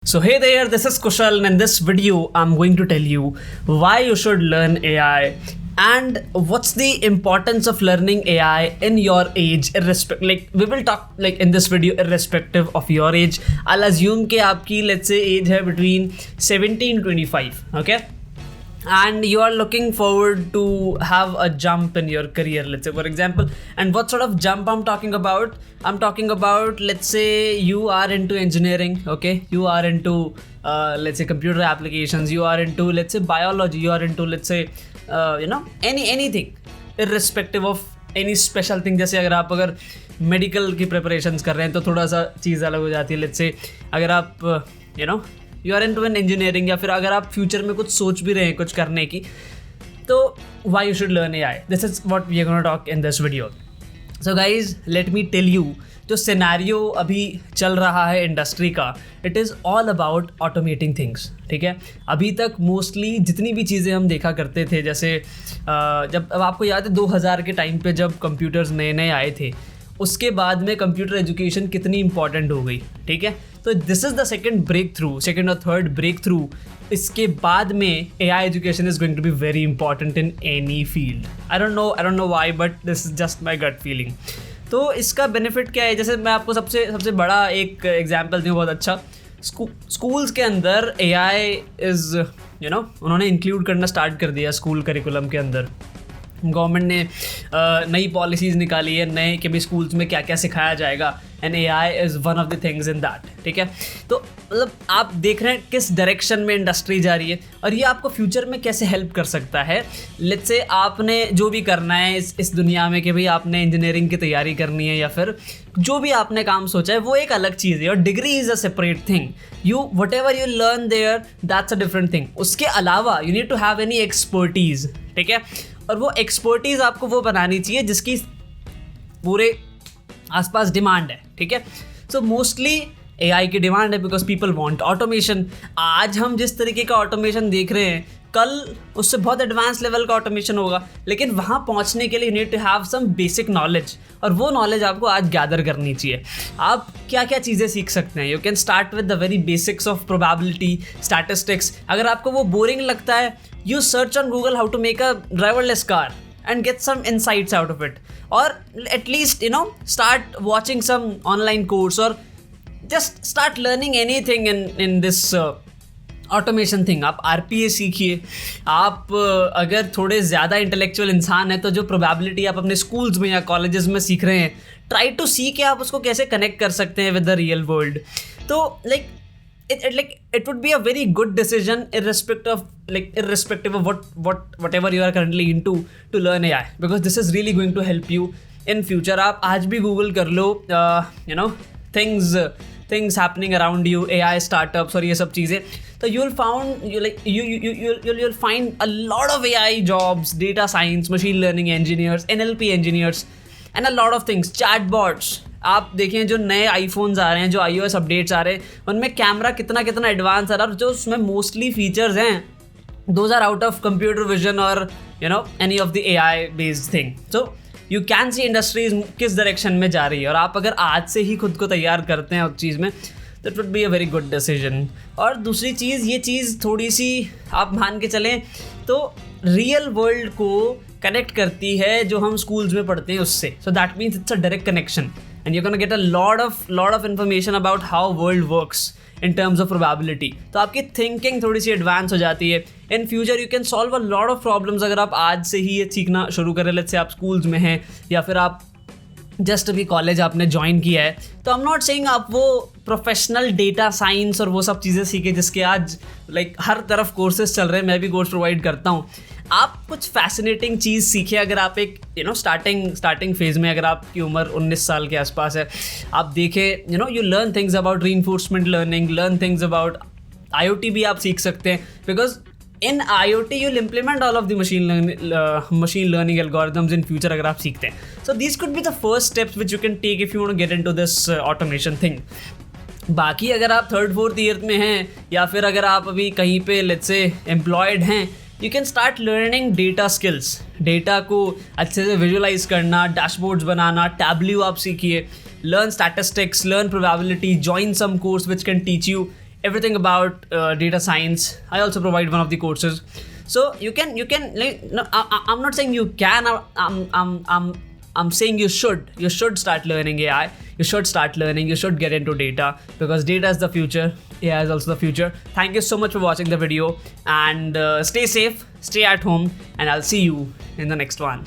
So hey there, this is Kushal, and in this video I'm going to tell you why you should learn AI and what's the importance of learning AI in your age, irrespective. Like we will talk like in this video irrespective of your age. I'll assume कि आपकी let's say age है between 17 to 25, okay? And you are looking forward to have a jump in your career, let's say for example. And what sort of jump I'm talking about? I'm talking about, let's say you are into engineering, okay, you are into let's say computer applications, you are into, let's say, biology, you are into, let's say anything irrespective of any special thing. जैसे अगर medical की preparations कर रहे हैं तो थोड़ा सा चीज़ अलग हो जाती है. लेट्स से अगर आप you are into an engineering, या फिर अगर आप फ्यूचर में कुछ सोच भी रहे हैं कुछ करने की, तो why you should learn AI. This is what we are gonna talk in this video. So guys, let me tell you, जो सिनेरियो अभी चल रहा है इंडस्ट्री का, it is all about automating things. ठीक है, अभी तक मोस्टली जितनी भी चीज़ें हम देखा करते थे, जैसे जब अब आपको याद है 2000 के टाइम पे जब कंप्यूटर्स नए नए आए थे, उसके बाद में कंप्यूटर एजुकेशन कितनी इंपॉर्टेंट हो गई. ठीक है, तो दिस इज़ द सेकेंड और थर्ड ब्रेक थ्रू. इसके बाद में AI education is going to be very important in any field. I don't know why, but this is just my gut feeling. तो इसका बेनिफिट क्या है? जैसे मैं आपको सबसे बड़ा एक एग्जाम्पल दूँ, बहुत अच्छा. स्कूल्स के अंदर AI इज़ उन्होंने इंक्लूड करना स्टार्ट कर दिया स्कूल करिकुलम के अंदर. गवर्नमेंट ने नई पॉलिसीज़ निकाली है, नए कि भी स्कूल्स में क्या क्या सिखाया जाएगा, and AI is one of the things in that. ठीक है, तो मतलब आप देख रहे हैं किस डायरेक्शन में इंडस्ट्री जा रही है, और ये आपको फ्यूचर में कैसे हेल्प कर सकता है. लेट्स से आपने जो भी करना है इस दुनिया में, कि भाई आपने इंजीनियरिंग की तैयारी करनी है या फिर जो भी आपने काम सोचा है, वो एक अलग चीज़ है, और degree is a separate thing. Whatever you learn there, that's a different thing. उसके अलावा you need to have any expertise. ठीक है, और वो एक्सपर्टीज़ आपको वो बनानी चाहिए जिसकी पूरे आसपास डिमांड है. ठीक है, सो मोस्टली AI की डिमांड है बिकॉज पीपल वांट ऑटोमेशन. आज हम जिस तरीके का ऑटोमेशन देख रहे हैं, कल उससे बहुत एडवांस लेवल का ऑटोमेशन होगा, लेकिन वहाँ पहुँचने के लिए you need to have some basic knowledge, और वो नॉलेज आपको आज गैदर करनी चाहिए. आप क्या क्या चीज़ें सीख सकते हैं? You can start with the very basics of probability, statistics. अगर आपको वो बोरिंग लगता है, you search on Google how to make a driverless car and get some insights out of it, or at least start watching some online course, or just start learning anything in this automation thing. आप RPA सीखिए. आप अगर थोड़े ज़्यादा intellectual इंसान हैं, तो जो प्रोबेबिलिटी आप अपने स्कूल्स में या कॉलेजेस में सीख रहे हैं, ट्राई टू सी कि आप उसको कैसे कनेक्ट कर सकते हैं विद द रियल वर्ल्ड. तो it would be a very good decision irrespective of whatever you are currently into, to learn AI, because this is really going to help you in future. आप आज भी Google कर लो things happening around you, AI startups और ये सब चीज़ें, तो you'll find a lot of AI jobs, data science, machine learning engineers, NLP engineers, and a lot of things, chatbots. आप देखें जो नए आईफोन्स आ रहे हैं, जो iOS अपडेट्स आ रहे हैं, उनमें कैमरा कितना एडवांस आ रहा है, और जो उसमें मोस्टली फीचर्स हैं, those are out of computer vision और any of the AI based thing. So you can see industries किस डायरेक्शन में जा रही है, और आप अगर आज से ही खुद को तैयार करते हैं उस चीज़ में, that would be a very good decision. और दूसरी चीज़, ये चीज़ थोड़ी सी आप मान के चलें तो रियल वर्ल्ड को कनेक्ट करती है जो हम स्कूल्स में पढ़ते हैं उससे. So that means it's a direct connection, and you're gonna get a lot of information about how world works in terms of probability. तो आपकी thinking थोड़ी सी advance हो जाती है. In future you can solve a lot of problems अगर आप आज से ही ये सीखना शुरू करें. let's say आप schools में हैं, या फिर आप जस्ट अभी कॉलेज आपने ज्वाइन किया है, तो आई एम नॉट सेइंग आप वो प्रोफेशनल डेटा साइंस और वो सब चीज़ें सीखें जिसके आज हर तरफ कोर्सेज चल रहे हैं. मैं भी कोर्स प्रोवाइड करता हूँ. आप कुछ फैसिनेटिंग चीज़ सीखें. अगर आप एक स्टार्टिंग फेज़ में, अगर आपकी उम्र 19 साल के आसपास है, आप देखें you learn things about reinforcement learning, learn things about IoT भी आप सीख सकते हैं, because in IoT you'll implement all of the machine learning algorithms in future अगर आप सीखते हैं. So these could be the first steps which you can take if you want to get into this automation thing. बाकी अगर आप 3rd 4th year में हैं, या फिर अगर आप अभी कहीं पे let's say employed हैं, you can start learning data skills. Data को अच्छे से विजुअलाइज करना, डैशबोर्ड्स बनाना, टैब्ल्यू आप सीखिए. learn statistics, learn probability, join some course which can teach you everything about data science. I also provide one of the courses. So you can like, no, I'm not saying you can. I'm saying you should start learning AI. You should start learning. You should get into data, because data is the future. AI is also the future. Thank you so much for watching the video, and stay safe, stay at home, and I'll see you in the next one.